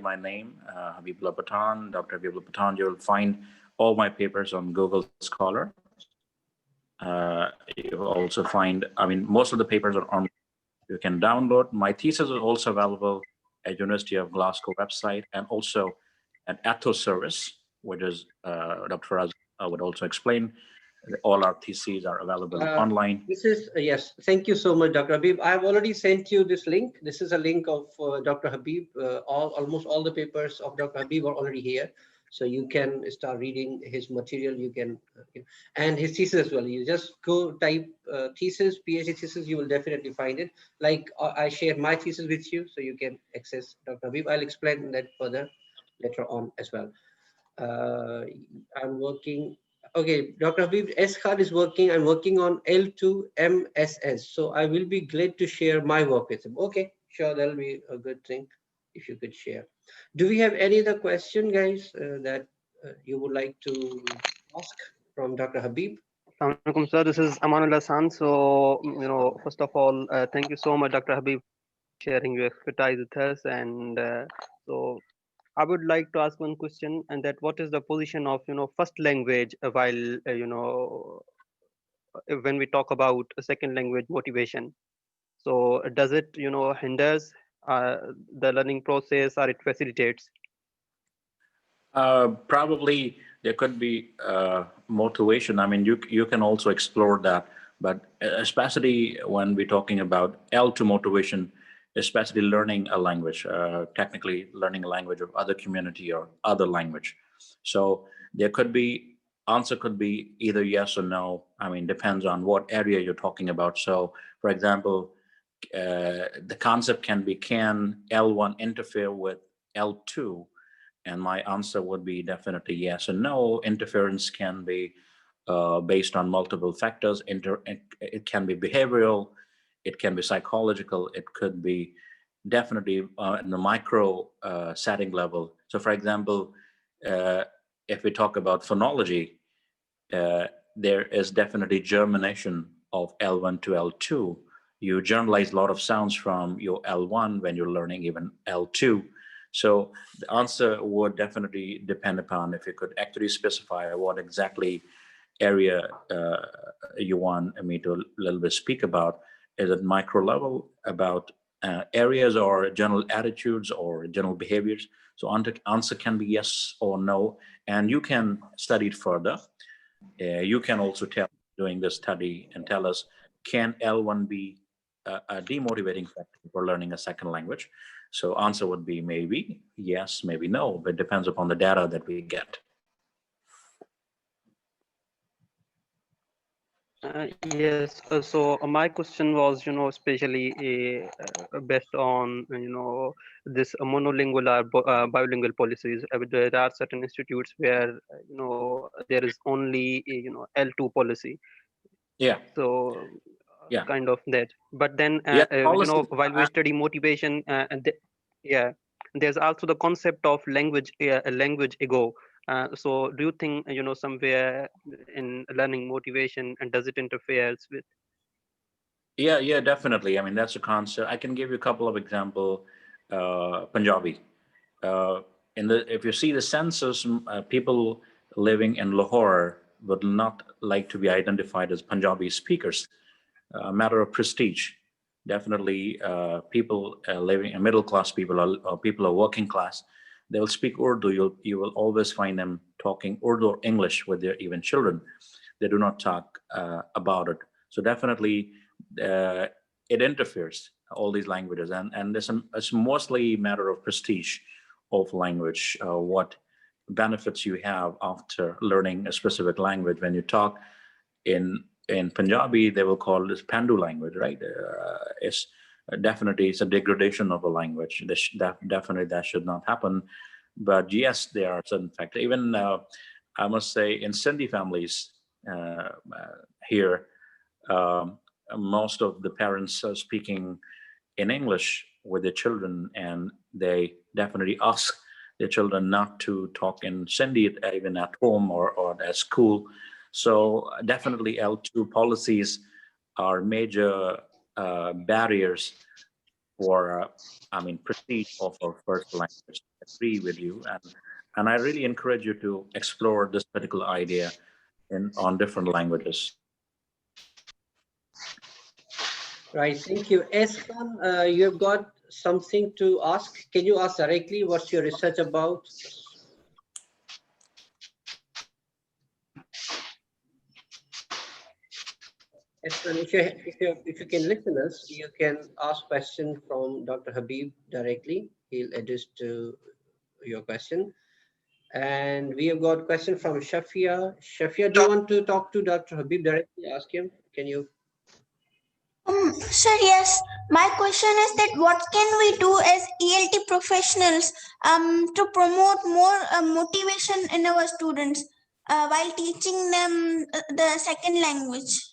my name, Habibullah Pathan, Dr. Habibullah Pathan. You will find all my papers on Google Scholar. You will also find, most of the papers are on. You can download. My thesis is also available at University of Glasgow website and also at Ethos Service, which is Dr. Raz would also explain. All our theses are available Uh, online. this is, yes, thank you so much, Dr. Habib. I've already sent you this link. This is a link of Dr. Habib. Almost all the papers of Dr. Habib are already here. So you can start reading his material. You can, and his thesis as well. You just go type thesis, PhD thesis, you will definitely find it. Like I share my thesis with you, so you can access Dr. Habib. I'll explain that further later on as well. uh, I'm working. Okay, Dr. Habib, S card is working. I'm working on L2 MSS. So I will be glad to share my work with him. Okay, sure, that'll be a good thing if you could share. Do we have any other question, guys, that you would like to ask from Dr. Habib? Assalamu alaikum, sir. This is Amanullah San. So, first of all, thank you so much, Dr. Habib, sharing your expertise with us. And so, I would like to ask one question, and that what is the position of first language while when we talk about a second language motivation? So, does it hinders uh, the learning process, or it facilitates? Probably there could be motivation. You can also explore that, but especially when we're talking about L2 motivation, especially learning a language, technically learning a language of other community or other language. So there could be answer could be either yes or no. Depends on what area you're talking about. So, for example, the concept can be, can L1 interfere with L2? And my answer would be definitely yes and no. Interference can be based on multiple factors. It can be behavioral, it can be psychological, it could be definitely in the micro setting level. So, for example, if we talk about phonology, there is definitely germination of L1 to L2. You generalize a lot of sounds from your L1 when you're learning even L2. So the answer would definitely depend upon if you could actually specify what exactly area you want me to a little bit speak about. Is it micro level about areas or general attitudes or general behaviors? So answer can be yes or no, and you can study it further. You can also tell doing this study and tell us, can L1 be a demotivating factor for learning a second language? So answer would be maybe yes, maybe no, but it depends upon the data that we get. Yes. So my question was, especially based on, this monolingual or bilingual policies. There are certain institutes where, there is only, L2 policy. Yeah. So Yeah. kind of that. But then, Yeah. Policy, while we study motivation, yeah, there's also the concept of language ego. So do you think, somewhere in learning motivation, and does it interferes with? yeah, definitely. That's a concept. I can give you a couple of example. Punjabi. Uh, if you see the census, people living in Lahore would not like to be identified as Punjabi speakers. A matter of prestige. Definitely, people living in middle class people or people are working class. They will speak Urdu. You will always find them talking Urdu or English with their even children. They do not talk about it. So definitely, uh, it interferes all these languages, and it's mostly a matter of prestige of language. What benefits you have after learning a specific language when you talk in Punjabi, they will call this Pandu language, right? It's definitely it's a degradation of a language. Definitely that should not happen. But yes, there are certain factors. Even I must say, in Sindhi families here, um, most of the parents are speaking in English with their children, and they definitely ask their children not to talk in Sindhi even at home or at school. So definitely L2 policies are major barriers for, prestige of our first language. agree with you, and I really encourage you to explore this particular idea on different languages. Right. Thank you. Eskan, you've got something to ask. Can you ask directly? What's your research about? Eskan, if you can listen us, you can ask question from Dr. Habib directly. He'll address to your question. And we have got question from Shafia. Shafia, do you want to talk to Dr. Habib directly? Ask him. Can you? Sir, yes. My question is that what can we do as ELT professionals to promote more motivation in our students while teaching them the second language?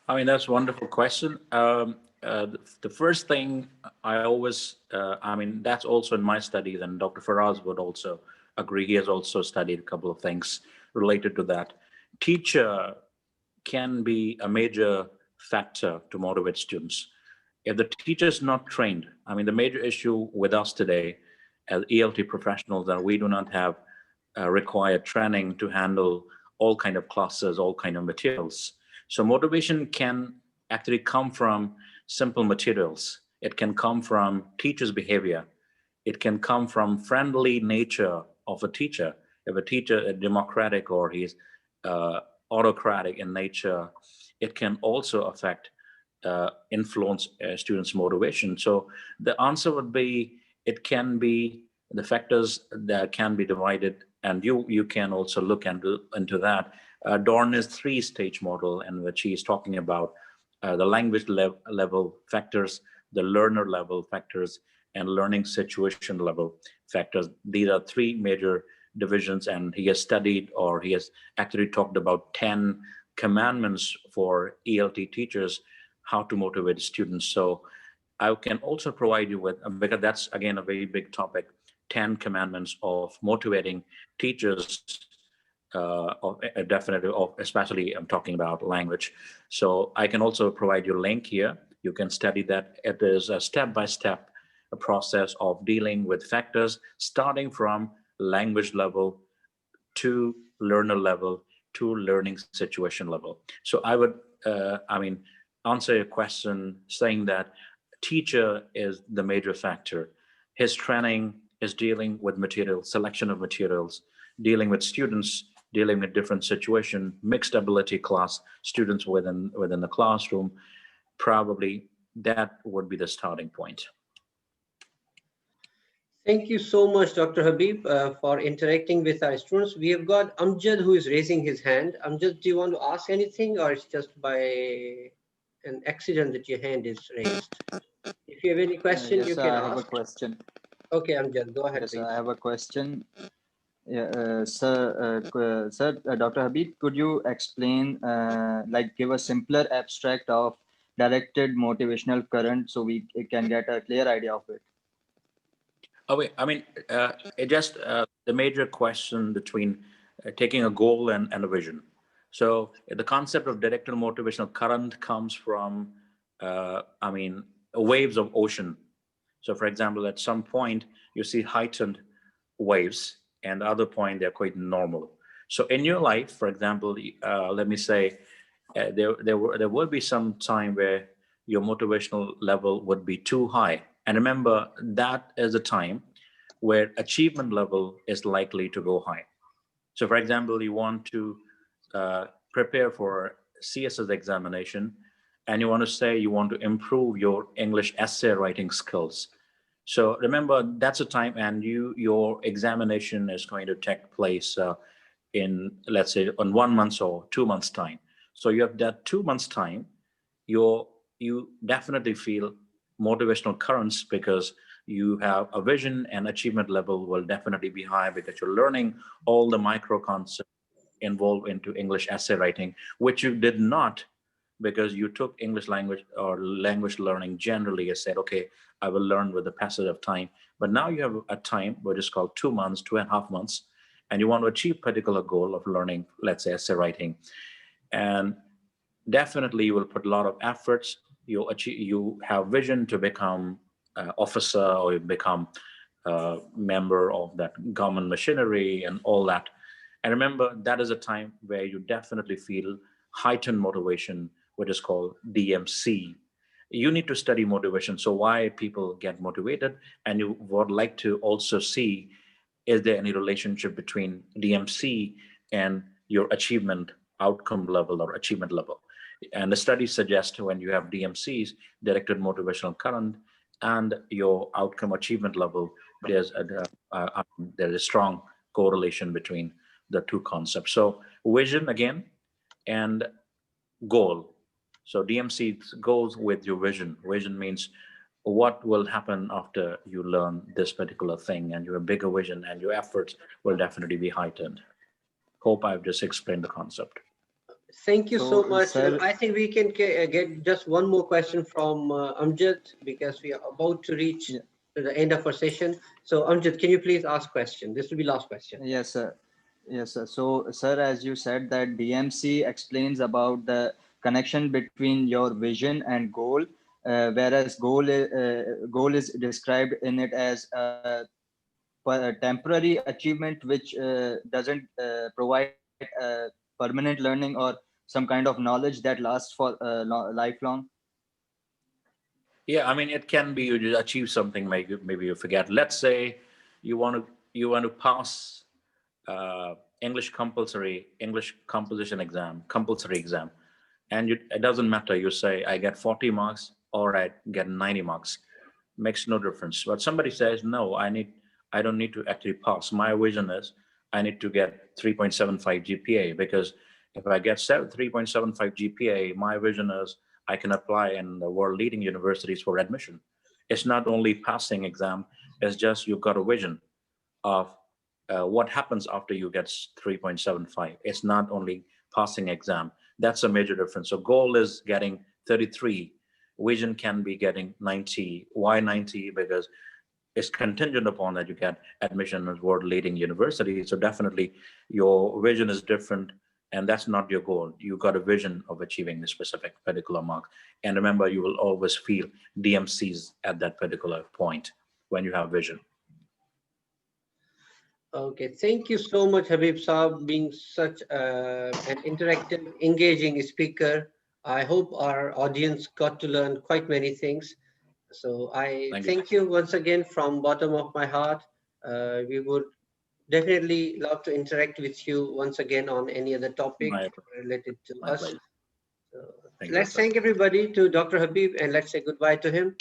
I mean, that's a wonderful question. The first thing I always, I mean, that's also in my studies, and Dr. Faraz would also agree. He has also studied a couple of things related to that. Teacher can be a major factor to motivate students. If the teacher is not trained, I mean, the major issue with us today as ELT professionals that we do not have required training to handle all kind of classes, all kind of materials. So motivation can actually come from simple materials. It can come from teacher's behavior. It can come from friendly nature of a teacher. If a teacher is democratic or he's autocratic in nature, it can also affect, influence students' motivation. So the answer would be, it can be the factors that can be divided, and you can also look into that. Dorner's three-stage model, in which he is talking about the language level factors, the learner level factors, and learning situation level factors. These are three major divisions, and he has studied, or he has actually talked about 10 commandments for ELT teachers, how to motivate students. So I can also provide you with, because that's again a very big topic, 10 commandments of motivating teachers, definitely, especially I'm talking about language. So I can also provide you a link here. You can study that. It is a step-by-step process of dealing with factors, starting from language level to learner level to learning situation level. So I would, I mean, answer your question saying that teacher is the major factor. His training is dealing with material, selection of materials, dealing with students, dealing with different situation, mixed ability class, students within the classroom. Probably that would be the starting point. Thank you so much, Dr. Habib, for interacting with our students. We have got Amjad who is raising his hand. Amjad, do you want to ask anything, or it's just by an accident that your hand is raised? If you have any question, Yes, you sir, can I have a ask. question. Okay, Amjad, go ahead, Yes, sir, please. I have a question. Yeah, sir, Dr. Habib, could you explain, like, give a simpler abstract of directed motivational current so we can get a clear idea of it? Oh, wait, I mean, it just the major question between taking a goal and a vision. So the concept of directed motivational current comes from, I mean, waves of ocean. So for example, at some point you see heightened waves, and the other point they're quite normal. So in your life, for example, let me say, there will be some time where your motivational level would be too high. And remember, that is a time where achievement level is likely to go high. So for example, you want to prepare for CSS examination, and you want to say you want to improve your English essay writing skills. So remember, that's a time, and your examination is going to take place in, let's say, on 1 month or 2 months time. So you have that 2 months time, you definitely feel motivational currents, because you have a vision, and achievement level will definitely be high, because you're learning all the micro concepts involved into English essay writing, which you did not, because you took English language or language learning generally and said, okay, I will learn with the passage of time. But now you have a time which is called 2 months, 2.5 months, and you want to achieve particular goal of learning, let's say, essay writing. And definitely you will put a lot of efforts. You have vision to become officer, or you become a member of that government machinery and all that. And remember, that is a time where you definitely feel heightened motivation, which is called DMC. You need to study motivation. So why people get motivated, and you would like to also see, is there any relationship between DMC and your achievement outcome level or achievement level? And the studies suggest when you have DMCs, directed motivational current, and your outcome achievement level, there's a strong correlation between the two concepts. So vision again and goal. So DMC goes with your vision. Vision means what will happen after you learn this particular thing, and your bigger vision and your efforts will definitely be heightened. Hope I've just explained the concept. Thank you so much. Sir, I think we can get just one more question from Amjad, because we are about to reach to the end of our session. So Amjad, can you please ask question? This will be last question. yes, sir. Yes, sir. So, sir, as you said that DMC explains about the connection between your vision and goal, whereas goal is described in it as a temporary achievement which doesn't provide permanent learning or some kind of knowledge that lasts for lifelong. Yeah, I mean, it can be you just achieve something, maybe you forget. Let's say you want to pass English composition exam, compulsory exam, and it doesn't matter. You say I get 40 marks or I get 90 marks, makes no difference. But somebody says no, I don't need to actually pass. My vision is I need to get 3.75 GPA, because if I get 3.75 GPA, my vision is I can apply in the world leading universities for admission. It's not only passing exam, it's just you've got a vision of what happens after you get 3.75. It's not only passing exam. That's a major difference. So goal is getting 33. Vision can be getting 90. Why 90? Because it's contingent upon that you get admission at world leading university. So definitely your vision is different, and that's not your goal. You got a vision of achieving a specific particular mark. And remember, you will always feel DMCs at that particular point when you have vision. Okay, thank you so much, Habib Saab, being such an interactive, engaging speaker. I hope our audience got to learn quite many things. So I thank you once again from bottom of my heart. We would definitely love to interact with you once again on any other topic related to us. So let's thank everybody to Dr. Habib, and let's say goodbye to him.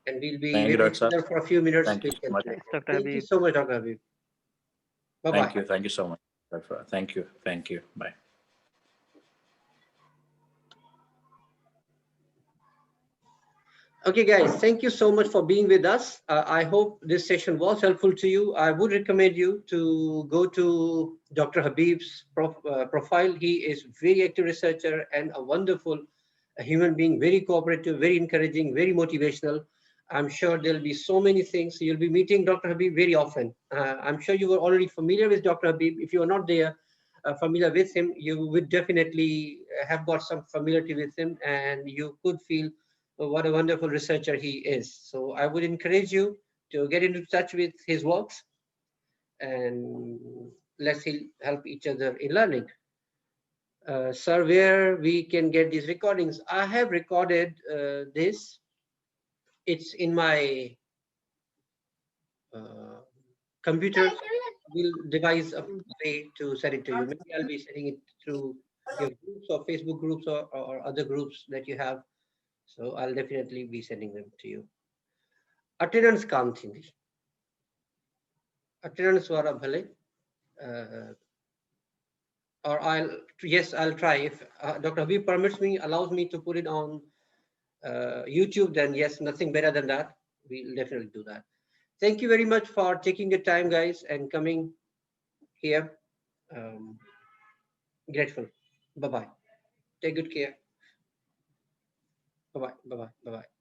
And we'll be with each other for a few minutes. Thank you so much. Thank you so much, Dr. Habib. Bye-bye. Thank you so much. Thank you. Bye. Okay, guys, thank you so much for being with us. I hope this session was helpful to you. I would recommend you to go to Dr. Habib's profile. He is very active researcher and a wonderful human being, very cooperative, very encouraging, very motivational. I'm sure there'll be so many things. You'll be meeting Dr. Habib very often. I'm sure you were already familiar with Dr. Habib. If you are not there, familiar with him, you would definitely have got some familiarity with him, and you could feel what a wonderful researcher he is. So I would encourage you to get into touch with his works, and let's help each other in learning. Sir, where we can get these recordings? I have recorded this. It's in my computer. We'll devise a way to send it to you. Maybe I'll be sending it through your groups or Facebook groups or other groups that you have. So I'll definitely be sending them to you. Attendance काम थी attendance वाला भले or I'll try if Dr. Habib permits me, allows me to put it on YouTube, then yes, nothing better than that. We'll definitely do that. Thank you very much for taking the time, guys, and coming here. Grateful. Bye-bye. Take good care. Bye-bye. Bye-bye. Bye-bye.